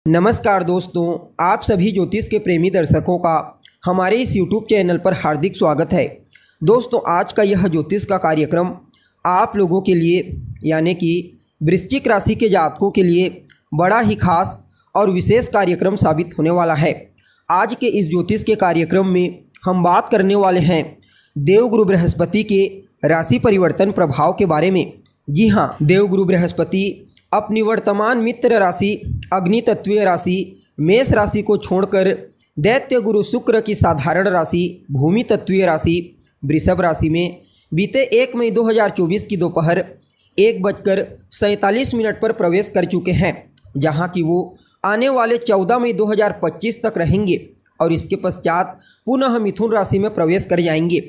नमस्कार दोस्तों, आप सभी ज्योतिष के प्रेमी दर्शकों का हमारे इस YouTube चैनल पर हार्दिक स्वागत है। दोस्तों, आज का यह ज्योतिष का कार्यक्रम आप लोगों के लिए यानी कि वृश्चिक राशि के जातकों के लिए बड़ा ही खास और विशेष कार्यक्रम साबित होने वाला है। आज के इस ज्योतिष के कार्यक्रम में हम बात करने वाले हैं देवगुरु बृहस्पति के राशि परिवर्तन प्रभाव के बारे में। जी हाँ, देवगुरु बृहस्पति अपनी वर्तमान मित्र राशि अग्नि तत्वीय राशि मेष राशि को छोड़कर दैत्य गुरु शुक्र की साधारण राशि भूमि तत्वीय राशि वृषभ राशि में बीते 1 मई 2024 की दोपहर 1:47 पर प्रवेश कर चुके हैं, जहां कि वो आने वाले 14 मई 2025 तक रहेंगे और इसके पश्चात पुनः मिथुन राशि में प्रवेश कर जाएंगे।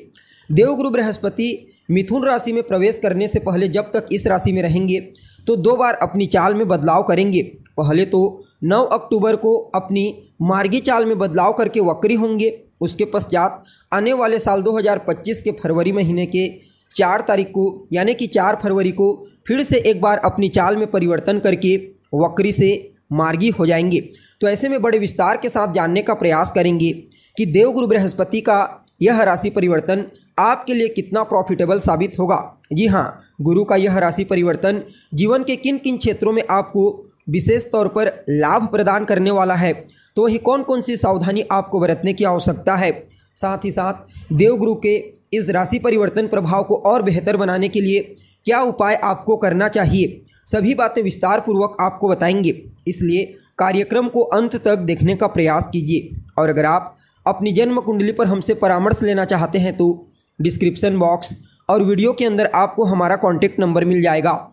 देवगुरु बृहस्पति मिथुन राशि में प्रवेश करने से पहले जब तक इस राशि में रहेंगे तो 2 बार अपनी चाल में बदलाव करेंगे। पहले तो 9 अक्टूबर को अपनी मार्गी चाल में बदलाव करके वक्री होंगे। उसके पश्चात आने वाले साल 2025 के फरवरी महीने के 4 तारीख को यानी कि 4 फरवरी को फिर से एक बार अपनी चाल में परिवर्तन करके वक्री से मार्गी हो जाएंगे। तो ऐसे में बड़े विस्तार के साथ जानने का प्रयास करेंगे कि देवगुरु बृहस्पति का यह राशि परिवर्तन आपके लिए कितना प्रॉफिटेबल साबित होगा। जी हाँ, गुरु का यह राशि परिवर्तन जीवन के किन किन क्षेत्रों में आपको विशेष तौर पर लाभ प्रदान करने वाला है, तो वही कौन कौन सी सावधानी आपको बरतने की आवश्यकता है। साथ ही साथ देवगुरु के इस राशि परिवर्तन प्रभाव को और बेहतर बनाने के लिए क्या उपाय आपको करना चाहिए, सभी बातें विस्तार पूर्वक आपको बताएंगे। इसलिए कार्यक्रम को अंत तक देखने का प्रयास कीजिए। और अगर आप अपनी जन्म कुंडली पर हमसे परामर्श लेना चाहते हैं तो डिस्क्रिप्शन बॉक्स और वीडियो के अंदर आपको हमारा कॉन्टैक्ट नंबर मिल जाएगा,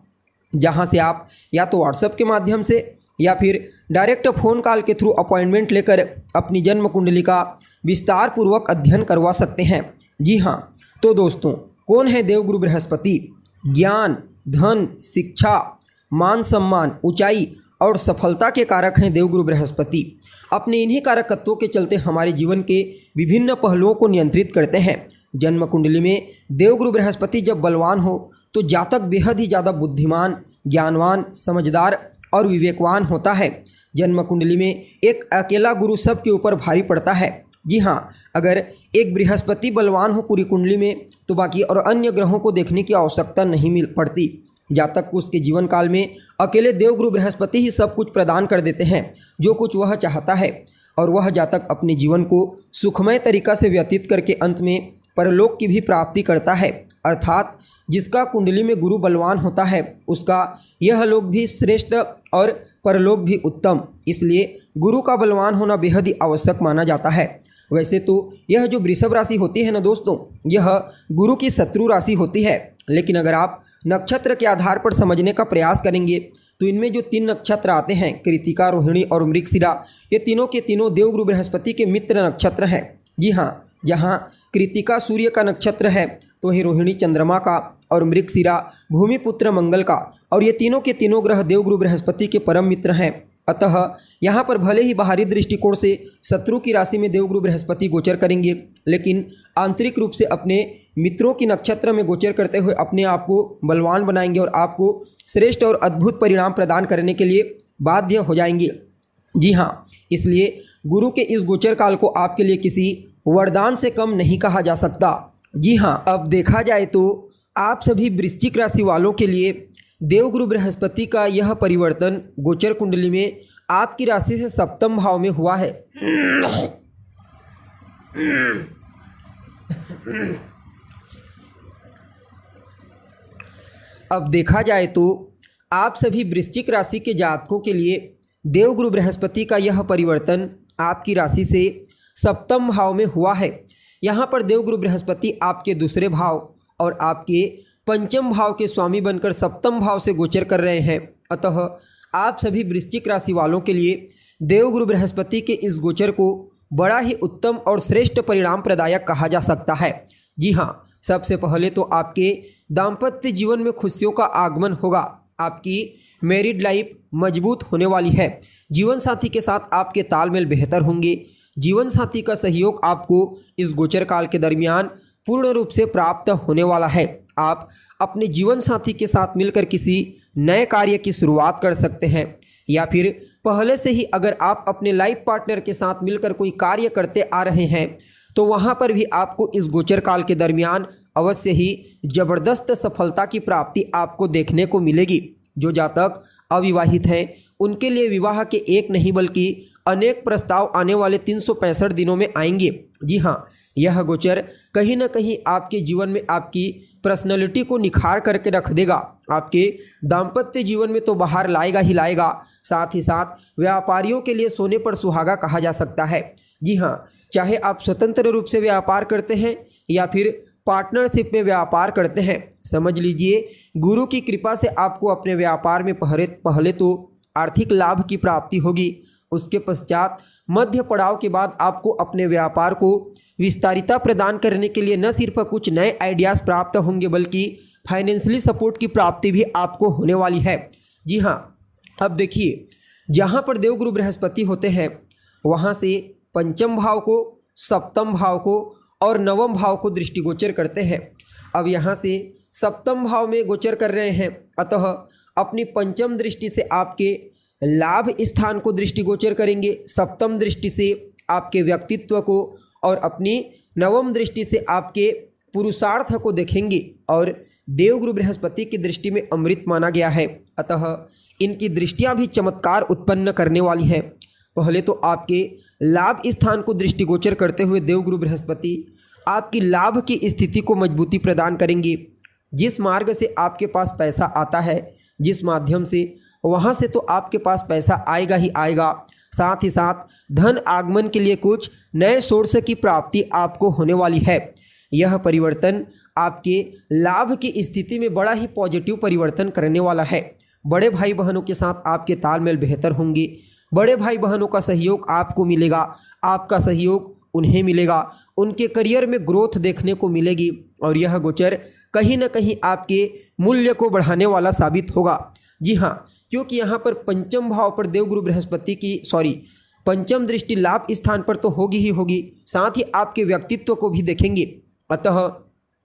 जहां से आप या तो व्हाट्सएप के माध्यम से या फिर डायरेक्ट फ़ोन कॉल के थ्रू अपॉइंटमेंट लेकर अपनी जन्म कुंडली का विस्तार पूर्वक अध्ययन करवा सकते हैं। जी हाँ, तो दोस्तों, कौन है देवगुरु बृहस्पति? ज्ञान, धन, शिक्षा, मान सम्मान, ऊंचाई और सफलता के कारक हैं देवगुरु बृहस्पति। अपने इन्हीं कारक तत्वों के चलते हमारे जीवन के विभिन्न पहलुओं को नियंत्रित करते हैं। जन्म कुंडली में देवगुरु बृहस्पति जब बलवान हो तो जातक बेहद ही ज़्यादा बुद्धिमान, ज्ञानवान, समझदार और विवेकवान होता है। जन्म कुंडली में एक अकेला गुरु सबके ऊपर भारी पड़ता है। जी हाँ, अगर एक बृहस्पति बलवान हो पूरी कुंडली में तो बाकी और अन्य ग्रहों को देखने की आवश्यकता नहीं मिल पड़ती। जातक को उसके जीवन काल में अकेले देवगुरु बृहस्पति ही सब कुछ प्रदान कर देते हैं जो कुछ वह चाहता है, और वह जातक अपने जीवन को सुखमय तरीका से व्यतीत करके अंत में परलोक की भी प्राप्ति करता है। अर्थात जिसका कुंडली में गुरु बलवान होता है उसका यह लोक भी श्रेष्ठ और परलोक भी उत्तम। इसलिए गुरु का बलवान होना बेहद ही आवश्यक माना जाता है। वैसे तो यह जो वृषभ राशि होती है ना दोस्तों, यह गुरु की शत्रु राशि होती है, लेकिन अगर आप नक्षत्र के आधार पर समझने का प्रयास करेंगे तो इनमें जो 3 नक्षत्र आते हैं, कृतिका, रोहिणी और मृगशिरा, ये तीनों के तीनों देवगुरु बृहस्पति के मित्र नक्षत्र हैं। जी हाँ, जहाँ कृतिका सूर्य का नक्षत्र है तो ही रोहिणी चंद्रमा का और मृगशिरा भूमिपुत्र मंगल का, और ये तीनों के तीनों ग्रह देवगुरु बृहस्पति के परम मित्र हैं। अतः यहाँ पर भले ही बाहरी दृष्टिकोण से शत्रु की राशि में देवगुरु बृहस्पति गोचर करेंगे, लेकिन आंतरिक रूप से अपने मित्रों की नक्षत्र में गोचर करते हुए अपने आप को बलवान बनाएंगे और आपको श्रेष्ठ और अद्भुत परिणाम प्रदान करने के लिए बाध्य हो जाएंगे। जी हाँ, इसलिए गुरु के इस गोचर काल को आपके लिए किसी वरदान से कम नहीं कहा जा सकता। जी हाँ, अब देखा जाए तो आप सभी वृश्चिक राशि वालों के लिए देवगुरु बृहस्पति का यह परिवर्तन गोचर कुंडली में आपकी राशि से सप्तम भाव में हुआ है। अब देखा जाए तो आप सभी वृश्चिक राशि के जातकों के लिए देवगुरु बृहस्पति का यह परिवर्तन आपकी राशि से सप्तम भाव में हुआ है। यहाँ पर देवगुरु बृहस्पति आपके दूसरे भाव और आपके पंचम भाव के स्वामी बनकर सप्तम भाव से गोचर कर रहे हैं। अतः आप सभी वृश्चिक राशि वालों के लिए देवगुरु बृहस्पति के इस गोचर को बड़ा ही उत्तम और श्रेष्ठ परिणाम प्रदायक कहा जा सकता है। जी हाँ, सबसे पहले तो आपके दाम्पत्य जीवन में खुशियों का आगमन होगा। आपकी मैरिड लाइफ मजबूत होने वाली है। जीवन साथी के साथ आपके तालमेल बेहतर होंगे। जीवन साथी का सहयोग आपको इस गोचर काल के दरमियान पूर्ण रूप से प्राप्त होने वाला है। आप अपने जीवन साथी के साथ मिलकर किसी नए कार्य की शुरुआत कर सकते हैं या फिर पहले से ही अगर आप अपने लाइफ पार्टनर के साथ मिलकर कोई कार्य करते आ रहे हैं तो वहाँ पर भी आपको इस गोचर काल के दरमियान अवश्य ही जबरदस्त सफलता की प्राप्ति आपको देखने को मिलेगी। जो जातक अविवाहित हैं उनके लिए विवाह के एक नहीं बल्कि अनेक प्रस्ताव आने वाले 365 दिनों में आएंगे। जी हाँ, यह गोचर कहीं ना कहीं आपके जीवन में आपकी पर्सनैलिटी को निखार करके रख देगा। आपके दाम्पत्य जीवन में तो बाहर लाएगा ही लाएगा, साथ ही साथ व्यापारियों के लिए सोने पर सुहागा कहा जा सकता है। जी हाँ, चाहे आप स्वतंत्र रूप से व्यापार करते हैं या फिर पार्टनरशिप में व्यापार करते हैं, समझ लीजिए गुरु की कृपा से आपको अपने व्यापार में पहले तो आर्थिक लाभ की प्राप्ति होगी। उसके पश्चात मध्य पड़ाव के बाद आपको अपने व्यापार को विस्तारिता प्रदान करने के लिए न सिर्फ कुछ नए आइडियाज़ प्राप्त होंगे बल्कि फाइनेंशियली सपोर्ट की प्राप्ति भी आपको होने वाली है। जी हाँ, अब देखिए जहाँ पर देवगुरु बृहस्पति होते हैं वहाँ से पंचम भाव को, सप्तम भाव को और नवम भाव को दृष्टिगोचर करते हैं। अब यहाँ से सप्तम भाव में गोचर कर रहे हैं, अतः अपनी पंचम दृष्टि से आपके लाभ स्थान को दृष्टिगोचर करेंगे, सप्तम दृष्टि से आपके व्यक्तित्व को और अपनी नवम दृष्टि से आपके पुरुषार्थ को देखेंगे। और देवगुरु बृहस्पति की दृष्टि में अमृत माना गया है, अतः इनकी दृष्टियां भी चमत्कार उत्पन्न करने वाली हैं। पहले तो आपके लाभ स्थान को दृष्टिगोचर करते हुए देवगुरु बृहस्पति आपकी लाभ की स्थिति को मजबूती प्रदान करेंगे। जिस मार्ग से आपके पास पैसा आता है, जिस माध्यम से, वहाँ से तो आपके पास पैसा आएगा ही आएगा, साथ ही साथ धन आगमन के लिए कुछ नए सोर्स की प्राप्ति आपको होने वाली है। यह परिवर्तन आपके लाभ की स्थिति में बड़ा ही पॉजिटिव परिवर्तन करने वाला है। बड़े भाई बहनों के साथ आपके तालमेल बेहतर होंगे, बड़े भाई बहनों का सहयोग आपको मिलेगा, आपका सहयोग उन्हें मिलेगा, उनके करियर में ग्रोथ देखने को मिलेगी और यह गोचर कहीं ना कहीं आपके मूल्य को बढ़ाने वाला साबित होगा। जी हाँ, क्योंकि यहाँ पर पंचम भाव पर देवगुरु बृहस्पति की पंचम दृष्टि लाभ स्थान पर तो होगी ही होगी, साथ ही आपके व्यक्तित्व को भी देखेंगे। अतः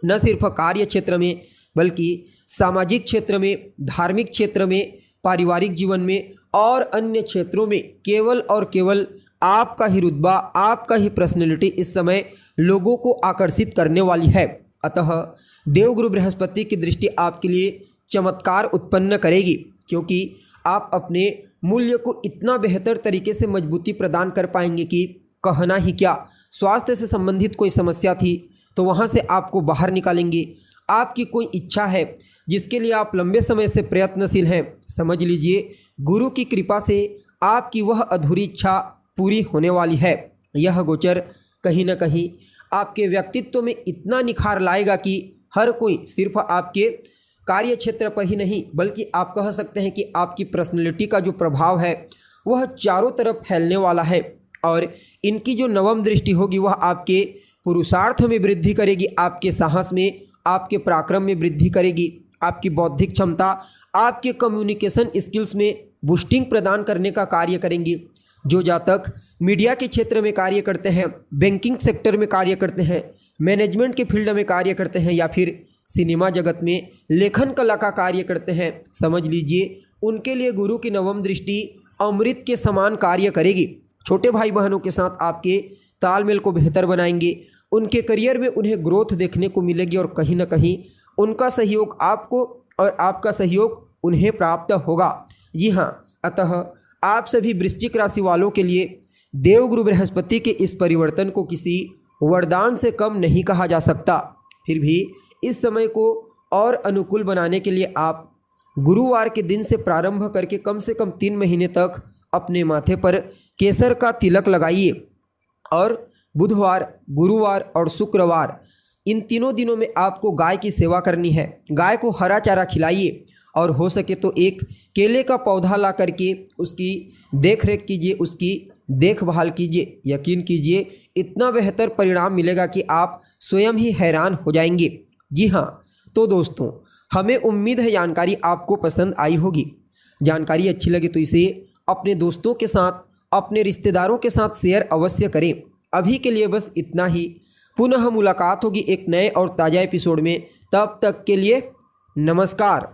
न सिर्फ कार्य क्षेत्र में बल्कि सामाजिक क्षेत्र में, धार्मिक क्षेत्र में, पारिवारिक जीवन में और अन्य क्षेत्रों में केवल और केवल आपका ही रुतबा, आपका ही पर्सनैलिटी इस समय लोगों को आकर्षित करने वाली है। अतः देवगुरु बृहस्पति की दृष्टि आपके लिए चमत्कार उत्पन्न करेगी, क्योंकि आप अपने मूल्य को इतना बेहतर तरीके से मजबूती प्रदान कर पाएंगे कि कहना ही क्या। स्वास्थ्य से संबंधित कोई समस्या थी तो वहाँ से आपको बाहर निकालेंगे। आपकी कोई इच्छा है जिसके लिए आप लंबे समय से प्रयत्नशील हैं, समझ लीजिए गुरु की कृपा से आपकी वह अधूरी इच्छा पूरी होने वाली है। यह गोचर कहीं ना कहीं आपके व्यक्तित्व में इतना निखार लाएगा कि हर कोई सिर्फ आपके कार्य क्षेत्र पर ही नहीं बल्कि आप कह सकते हैं कि आपकी पर्सनैलिटी का जो प्रभाव है वह चारों तरफ फैलने वाला है। और इनकी जो नवम दृष्टि होगी वह आपके पुरुषार्थ में वृद्धि करेगी, आपके साहस में, आपके पराक्रम में वृद्धि करेगी, आपकी बौद्धिक क्षमता, आपके कम्युनिकेशन स्किल्स में बूस्टिंग प्रदान करने का कार्य करेंगी। जो जातक मीडिया के क्षेत्र में कार्य करते हैं, बैंकिंग सेक्टर में कार्य करते हैं, मैनेजमेंट के फील्ड में कार्य करते हैं या फिर सिनेमा जगत में लेखन कला का कार्य करते हैं, समझ लीजिए उनके लिए गुरु की नवम दृष्टि अमृत के समान कार्य करेगी। छोटे भाई बहनों के साथ आपके तालमेल को बेहतर बनाएंगे, उनके करियर में उन्हें ग्रोथ देखने को मिलेगी और कहीं ना कहीं उनका सहयोग आपको और आपका सहयोग उन्हें प्राप्त होगा। जी हाँ, अतः आप सभी वृश्चिक राशि वालों के लिए देवगुरु बृहस्पति के इस परिवर्तन को किसी वरदान से कम नहीं कहा जा सकता। फिर भी इस समय को और अनुकूल बनाने के लिए आप गुरुवार के दिन से प्रारंभ करके कम से कम 3 महीने तक अपने माथे पर केसर का तिलक लगाइए और बुधवार, गुरुवार और शुक्रवार इन तीनों दिनों में आपको गाय की सेवा करनी है। गाय को हरा चारा खिलाइए और हो सके तो एक केले का पौधा ला करके उसकी देख रेख कीजिए, उसकी देखभाल कीजिए। यकीन कीजिए इतना बेहतर परिणाम मिलेगा कि आप स्वयं ही हैरान हो जाएंगे। जी हाँ, तो दोस्तों हमें उम्मीद है जानकारी आपको पसंद आई होगी। जानकारी अच्छी लगे तो इसे अपने दोस्तों के साथ, अपने रिश्तेदारों के साथ शेयर अवश्य करें। अभी के लिए बस इतना ही। पुनः मुलाकात होगी एक नए और ताज़ा एपिसोड में। तब तक के लिए नमस्कार।